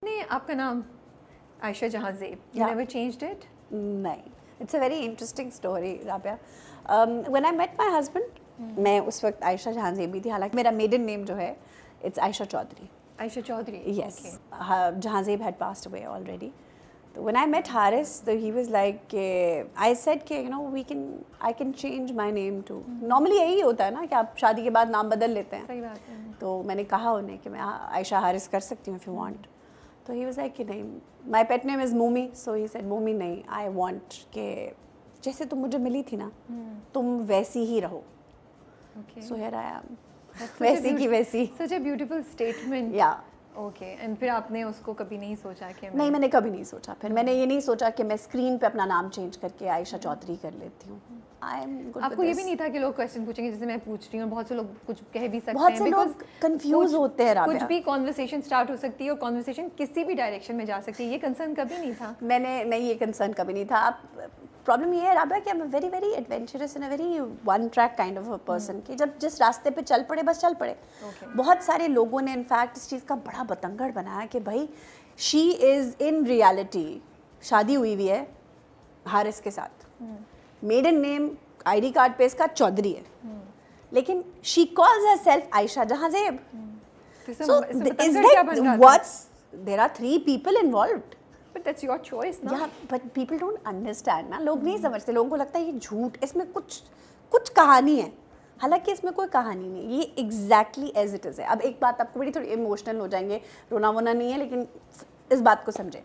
نہیں آپ کا نام عائشہ جہاں زیب, you never changed it? نہیں, it's a very interesting story Rabia. when I met my husband, میں اس وقت عائشہ جہاں زیبی تھی, حالانکہ میرا میڈن نیم جو ہے it's Aisha Chaudhry. Aisha Chaudhry, yes. جہاں زیب had passed away already. So when I met Haris, so he was like, I said کہ you know I can change my name too. Normally یہی ہوتا ہے نا کہ آپ شادی کے بعد نام بدل لیتے ہیں. صحیح بات ہے. تو میں نے کہا انہیں کہ میں عائشہ حارث کر سکتی ہوں if you want. تو he was like کہ نہیں, my pet name is مومی. So he said مومی نہیں, I want کہ جیسے تم مجھے ملی تھی نا تم ویسی ہی رہو. So here I am. ویسی کی ویسی. Such a beautiful statement. Yeah. Okay, and پھر آپ نے اس کو کبھی نہیں سوچا کہ نہیں, میں نے کبھی نہیں سوچا. پھر میں نے یہ نہیں سوچا کہ میں اسکرین پہ اپنا نام چینج کر کے عائشہ چودھری کر لیتی ہوں. آپ کو یہ بھی نہیں تھا کہ لوگ کویشچن پوچھیں گے جیسے میں پوچھ رہی ہوں, بہت سے لوگ کچھ کہہ بھی سکتے ہیں, بہت سے لوگ کنفیوز ہوتے ہیں رابعہ. کچھ بھی کانورسیشن اسٹارٹ ہو سکتی ہے اور کانورسیشن کسی بھی ڈائریکشن میں جا سکتی ہے, یہ کنسرن کبھی نہیں تھا؟ میں نے نہیں, یہ کنسرن کبھی نہیں تھا. اب پرابلم یہ ہے رابعہ کہ I'm very very adventurous and very one track kind of a person کہ جب جس راستے پہ چل پڑے بس چل پڑے. بہت سارے لوگوں نے انفیکٹ اس چیز کا بڑا بتنگڑ بنایا کہ بھائی شی از ان ریالٹی شادی ہوئی ہوئی ہے حارث کے ساتھ, maiden name I D card پہ اس کا چودھری ہے, لیکن شی کالز ہر سیلف عائشہ جہاں زیب. So is that what's there are 3 people involved. But that's your choice, no? Yeah, but people don't understand نا, لوگ نہیں سمجھتے, لوگوں کو لگتا ہے یہ جھوٹ, اس میں کچھ کہانی ہے, حالانکہ اس میں کوئی کہانی نہیں, یہ ایگزیکٹلی ایز اٹ از ہے. اب ایک بات آپ کو بڑی تھوڑی ایموشنل ہو جائیں گے, رونا وونا نہیں ہے, لیکن اس بات کو سمجھیں.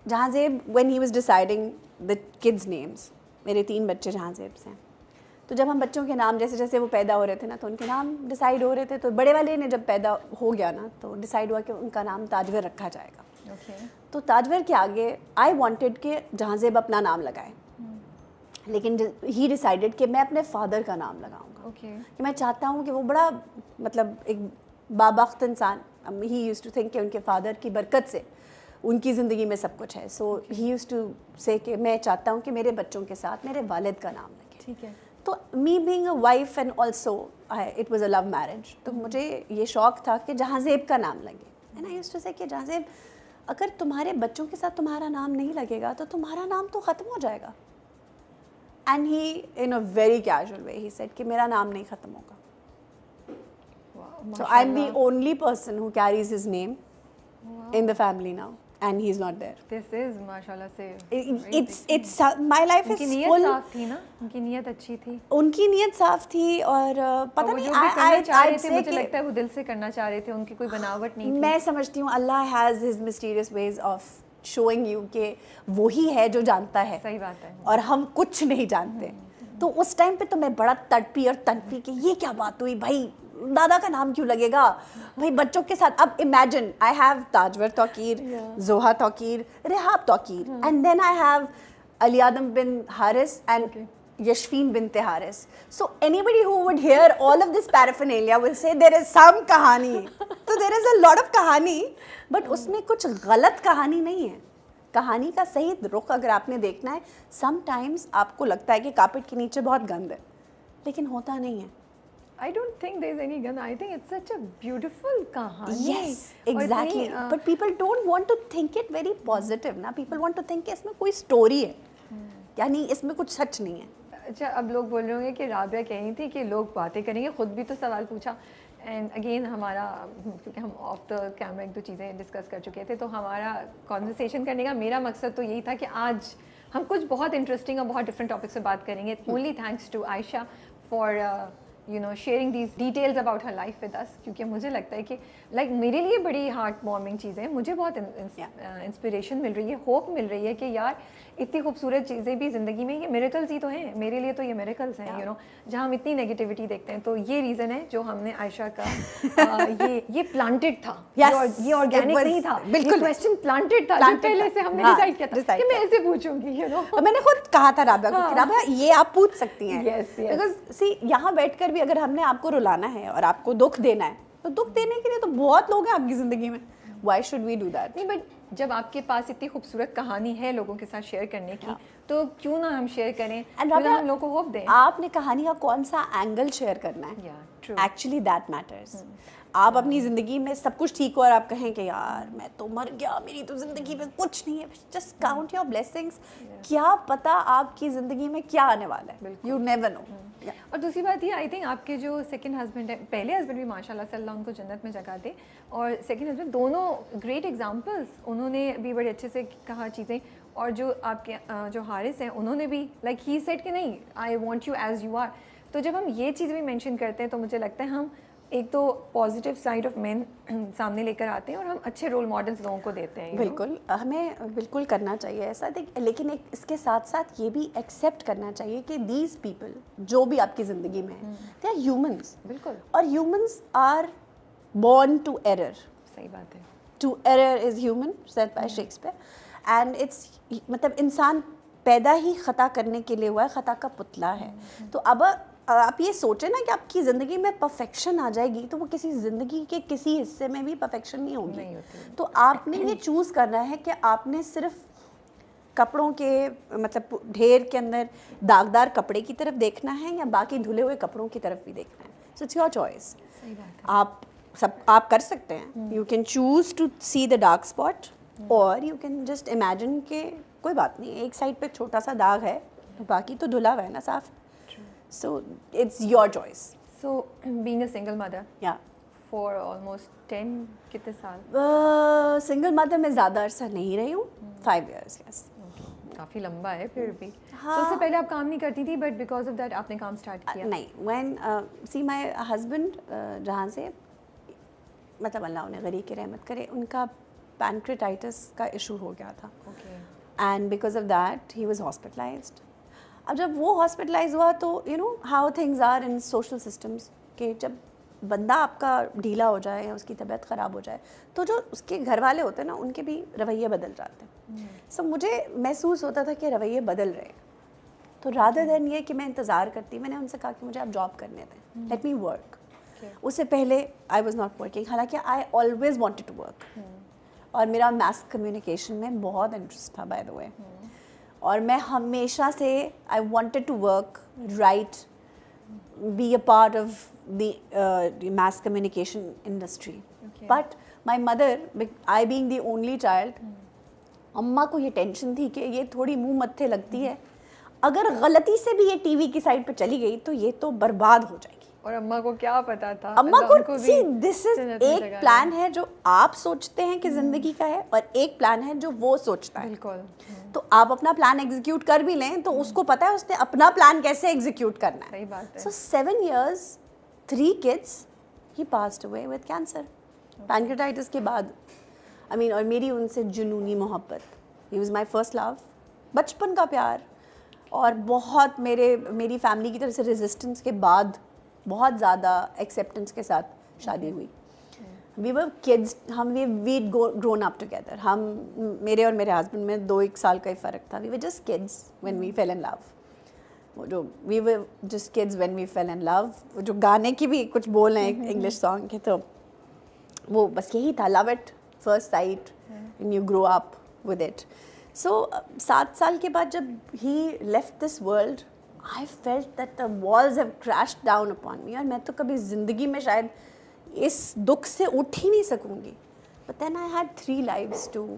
جہاں زیب when he was deciding the kids names, میرے 3 بچے جہاں زیب سے ہیں, تو جب ہم بچوں کے نام جیسے جیسے وہ پیدا ہو رہے تھے نا تو ان کے نام ڈیسائیڈ ہو رہے تھے. تو بڑے والے نے جب پیدا ہو گیا نا تو ڈیسائیڈ ہوا کہ ان کا نام تاجور رکھا جائے گا. تو تاجور کے آگے آئی وانٹیڈ کہ جہاں زیب اپنا نام لگائے, لیکن ہی ڈیسائیڈڈ کہ میں اپنے فادر کا نام لگاؤں گا, کہ میں چاہتا ہوں کہ وہ بڑا مطلب ایک بابخت انسان, ہی یوز ٹو تھنک کہ ان کے فادر کی برکت سے ان کی زندگی میں سب کچھ ہے. سو ہی یوز ٹو سے کہ میں چاہتا ہوں کہ میرے بچوں کے ساتھ میرے والد کا نام لگے. ٹھیک ہے. تو me being a wife and also it was a love marriage, تو مجھے یہ شوق تھا کہ جہاں زیب کا نام لگے. اینڈ آئی یوز ٹو سے کہ جہاں زیب اگر تمہارے بچوں کے ساتھ تمہارا نام نہیں لگے گا تو تمہارا نام تو ختم ہو جائے گا. And he in a very casual way he said کہ میرا نام نہیں ختم ہوگا. So I am the only person who carries his name in the family now and he's not there. This is ماشاءاللہ سے it's my life is full. صاف تھی نا, ان کی نیت اچھی تھی, ان کی نیت صاف تھی, اور پتہ نہیں مجھے لگتا ہے وہ دل سے کرنا چاہ رہے تھے, ان کی کوئی بناوٹ نہیں تھی. میں سمجھتی ہوں اللہ has his mysterious ways of showing you کہ وہی ہے جو جانتا ہے. صحیح بات ہے. اور ہم کچھ نہیں جانتے. تو اس ٹائم پہ تو میں بڑا تڑپی اور تنپی کہ یہ کیا بات ہوئی بھائی, دادا کا نام کیوں لگے گا بھائی بچوں کے ساتھ. اب imagine I have Tajwar Tauqeer, Zoha Tauqeer, Rehab Tauqeer, and then I have Ali Adam bin Haris and Yashfeen bint Haris. So anybody who would hear all of this paraphernalia will say there is some کہانی. تو there is a lot of کہانی, but اس میں کچھ غلط کہانی نہیں ہے. کہانی کا صحیح رخ اگر آپ نے دیکھنا ہے, سم ٹائمز آپ کو لگتا ہے کہ کارپیٹ کے نیچے بہت گند ہے, لیکن ہوتا نہیں ہے. I don't think there's any gun. I think it's such a beautiful کہانی. Yes, exactly. But people don't want to think it very positive نا. People want to think کہ اس میں کوئی story ہے, یعنی اس میں کچھ سچ نہیں ہے. اچھا, اب لوگ بول رہے ہوں گے کہ رابعہ کہہ رہی تھی کہ لوگ باتیں کریں گے, خود بھی تو سوال پوچھا. اینڈ اگین ہمارا, کیونکہ ہم آف دا کیمرا 1-2 چیزیں ڈسکس کر چکے تھے, تو ہمارا کانورسیشن کرنے کا میرا مقصد تو یہی تھا کہ آج ہم کچھ بہت انٹرسٹنگ اور بہت ڈفرینٹ ٹاپک سے بات کریں گے. Only thanks to Ayesha for sharing these details about her life with us, کیونکہ مجھے لگتا ہے کہ لائک میرے لیے بڑی ہارٹ وارمنگ چیزیں ہیں, مجھے بہت انسپریشن مل رہی ہے, ہوپ مل رہی ہے کہ یار اتنی خوبصورت چیزیں بھی زندگی میں, یہ میریکلز ہی تو ہیں. میرے لیے تو یہ میریکلز ہیں, جہاں ہم اتنی نیگیٹیوٹی دیکھتے ہیں. تو یہ ریزن ہے جو ہم نے عائشہ کا یہ پلانٹڈ تھا, یہ آرگینک نہیں تھا, بالکل کویسچن پلانٹڈ تھا, جو پہلے سے ہم نے ڈیسائیڈ کیا تھا کہ میں ایسے پوچھوں گی. میں نے خود کہا تھا رابعہ کو کہ رابعہ یہ آپ پوچھ سکتی ہیں, بیکاز سی یہاں بیٹھ کر بھی اگر ہم نے آپ کو رلانا ہے اور آپ کو دکھ دینا ہے, تو دکھ دینے کے لیے تو بہت لوگ ہیں آپ کی زندگی میں. Why should we do that? نہیں, بٹ جب آپ کے پاس اتنی خوبصورت کہانی ہے لوگوں کے ساتھ شیئر کرنے کی تو کیوں نہ ہم شیئر کریں, کیوں نہ ہم لوگوں کو ہوپ دیں. آپ نے کہانی کا کون سا اینگل شیئر کرنا ہے, ایکچولی دیٹ میٹرز. آپ اپنی زندگی میں سب کچھ ٹھیک ہو اور آپ کہیں کہ یار میں تو مر گیا, میری تو زندگی میں کچھ نہیں ہے, جسٹ کاؤنٹ یور بلیسنگس. کیا پتا آپ کی زندگی میں کیا آنے والا ہے, یو نیور نو. اور دوسری بات یہ آئی تھنک آپ کے جو سیکنڈ ہسبینڈ ہیں, پہلے ہسبینڈ بھی ماشاء اللہ صلی اللہ ان کو جنت میں جگہ دے, اور سیکنڈ ہسبینڈ دونوں گریٹ ایگزامپلس, انہوں نے بھی بڑے اچھے سے کہا چیزیں. اور جو آپ کے جو حارث ہیں انہوں نے بھی لائک ہی سیڈ کہ نہیں I want you as you are. تو جب ہم یہ چیز بھی مینشن کرتے ہیں تو مجھے لگتا ہے ہم ایک تو پازیٹیو سائڈ آف مین سامنے لے کر آتے ہیں اور ہم اچھے رول ماڈلس لوگوں کو دیتے ہیں. بالکل, ہمیں بالکل کرنا چاہیے ایسا, لیکن ایک اس کے ساتھ ساتھ یہ بھی ایکسیپٹ کرنا چاہیے کہ دیز پیپل جو بھی آپ کی زندگی میں ہیں دے آر ہیومنس. بالکل, اور humans are born to error. صحیح بات ہے. To error is human said by Shakespeare, and it's مطلب انسان پیدا ہی خطا کرنے کے لیے ہوا ہے, خطا کا پتلا ہے. تو اب آپ یہ سوچیں نا کہ آپ کی زندگی میں پرفیکشن آ جائے گی تو وہ کسی زندگی کے کسی حصے میں بھی پرفیکشن نہیں ہوگی. تو آپ نے یہ چوز کرنا ہے کہ آپ نے صرف کپڑوں کے مطلب ڈھیر کے اندر داغدار کپڑے کی طرف دیکھنا ہے یا باقی دھلے ہوئے کپڑوں کی طرف بھی دیکھنا ہے. So it's your choice. آپ کر سکتے ہیں, you can choose to see the dark spot, اور یو کین جسٹ امیجن کہ کوئی بات نہیں, ایک سائڈ پہ چھوٹا سا داغ ہے تو باقی تو دھلا ہوا ہے نا صاف. So it's your choice. So being a single mother. Yeah. For almost 10 کتنے سال. Single mother میں زیادہ عرصہ نہیں رہی ہوں, 5 years. Yes. کافی لمبا ہے پھر بھی. تو اس سے پہلے آپ کام نہیں کرتی تھی بٹ بیکاز آف دیٹ آپ نے کام اسٹارٹ کیا. نہیں, when see my husband جہاں سے مطلب اللہ انہیں غریب کی رحمت کرے, ان کا pancreatitis کا ایشو ہو گیا تھا. And because of that he was hospitalized. اب جب وہ ہاسپٹلائز ہوا تو you know how things are in social systems, کہ جب بندہ آپ کا ڈھیلا ہو جائے یا اس کی طبیعت خراب ہو جائے تو جو اس کے گھر والے ہوتے ہیں نا ان کے بھی رویے بدل جاتے ہیں. سو مجھے محسوس ہوتا تھا کہ رویے بدل رہے ہیں, تو رادر دین یہ کہ میں انتظار کرتی, میں نے ان سے کہا کہ مجھے آپ جاب کرنے دیں, لیٹ می ورک. اس سے پہلے آئی واز ناٹ ورکنگ, حالانکہ I always wanted to work, اور میرا میس کمیونیکیشن میں بہت انٹرسٹ تھا بائی دا وے. اور میں ہمیشہ سے I wanted to work, right, be a part of the mass communication industry. But my mother, I being the only child, اماں کو یہ ٹینشن تھی کہ یہ تھوڑی منہ متھے لگتی ہے, اگر غلطی سے بھی یہ ٹی وی کی سائڈ پہ چلی گئی تو یہ تو برباد ہو جائے گی. اور اماں کو کیا پتا تھا, اماں کو سی دس از ایک پلان ہے جو آپ سوچتے ہیں کہ زندگی کا ہے, اور ایک پلان ہے جو وہ سوچتا ہے. بالکل. تو آپ اپنا پلان ایگزیکیوٹ کر بھی لیں تو اس کو پتا ہے اس نے اپنا پلان کیسے ایگزیکیوٹ کرنا ہے. صحیح بات ہے. سو 7 years 3 kids he passed away with cancer, pancreatitis کے بعد. I mean, اور میری ان سے جنونی محبت, he was my first love, بچپن کا پیار, اور بہت میری فیملی کی طرف سے ریزسٹنس کے بعد بہت زیادہ ایکسیپٹنس کے ساتھ شادی ہوئی. وی ور کڈس, ہم وی گرون اپ ٹوگیدر. ہم میرے اور میرے ہسبینڈ میں 2-1 سال کا ہی فرق تھا. We were just kids when we fell in love. وہ جو we were just kids when we fell in love, وہ جو گانے کی بھی کچھ بول ہیں انگلش سانگ کے, تو وہ بس یہی تھا, love at first sight and you grow up with it. So 7 سال کے بعد جب he left this world, I felt that the walls have crashed down upon me, اور میں تو کبھی زندگی میں شاید اس دکھ سے اٹھ ہی نہیں سکوں گی. But then I had 3 lives to